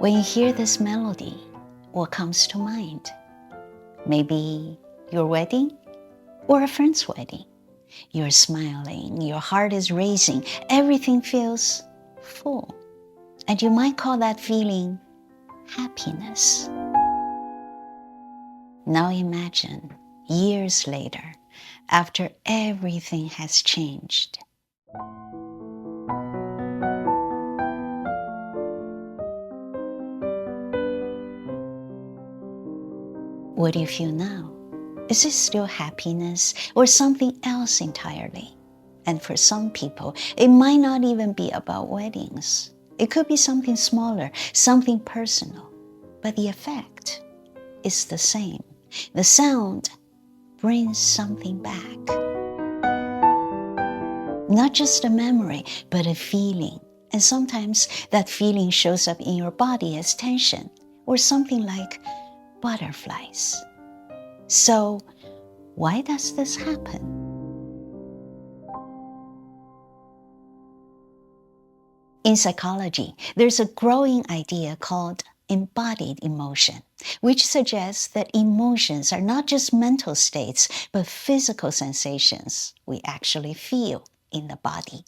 When you hear this melody, what comes to mind? Maybe your wedding or a friend's wedding. You're smiling, your heart is racing, everything feels full. And you might call that feeling happiness. Now imagine, years later, after everything has changed. What do you feel now? Is it still happiness or something else entirely? And for some people, it might not even be about weddings. It could be something smaller, something personal. But the effect is the same. The sound brings something back. Not just a memory, but a feeling. And sometimes that feeling shows up in your body as tension or something like butterflies. So, why does this happen? In psychology, there's a growing idea called embodied emotion, which suggests that emotions are not just mental states, but physical sensations we actually feel in the body.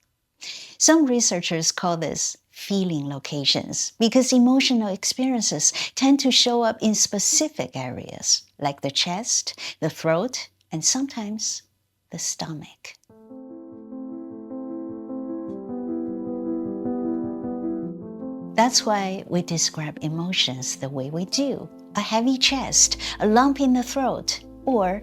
Some researchers call this feeling locations because emotional experiences tend to show up in specific areas, like the chest, the throat, and sometimes the stomach. That's why we describe emotions the way we do. A heavy chest, a lump in the throat, or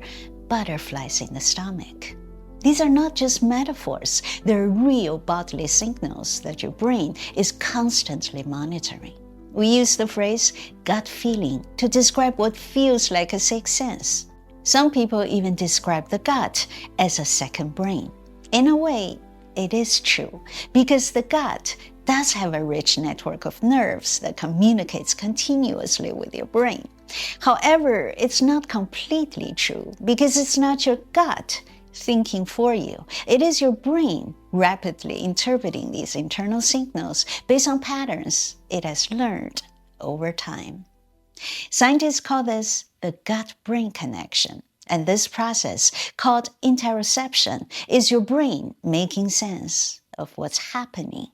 butterflies in the stomach. These are not just metaphors, they're real bodily signals that your brain is constantly monitoring. We use the phrase gut feeling to describe what feels like a sixth sense. Some people even describe the gut as a second brain. In a way, it is true, because the gut does have a rich network of nerves that communicates continuously with your brain. However, it's not completely true, because it's not your gut thinking for you. It is your brain rapidly interpreting these internal signals based on patterns it has learned over time. Scientists call this the gut-brain connection, and this process, called interoception, is your brain making sense of what's happening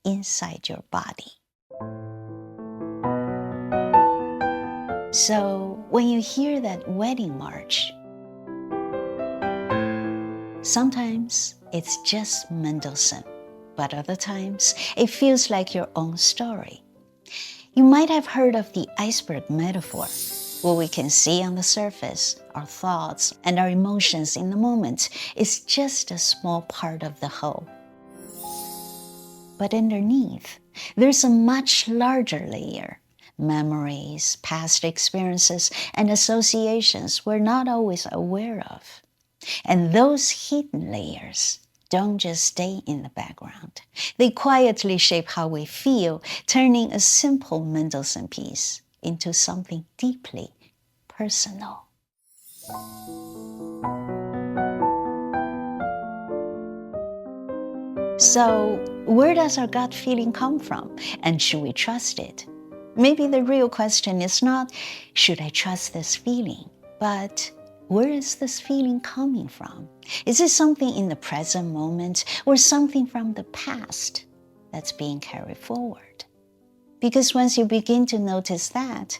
inside your body. So, when you hear that wedding march, sometimes it's just Mendelssohn, but other times it feels like your own story. You might have heard of the iceberg metaphor. What we can see on the surface, our thoughts and our emotions in the moment, is just a small part of the whole. But underneath, there's a much larger layer. Memories, past experiences, and associations we're not always aware of. And those hidden layers don't just stay in the background. They quietly shape how we feel, turning a simple Mendelssohn piece into something deeply personal. So, where does our gut feeling come from? And should we trust it? Maybe the real question is not, should I trust this feeling? But, where is this feeling coming from? Is it something in the present moment or something from the past that's being carried forward? Because once you begin to notice that,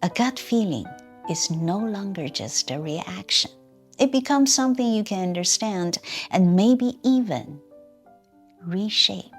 a gut feeling is no longer just a reaction. It becomes something you can understand and maybe even reshape.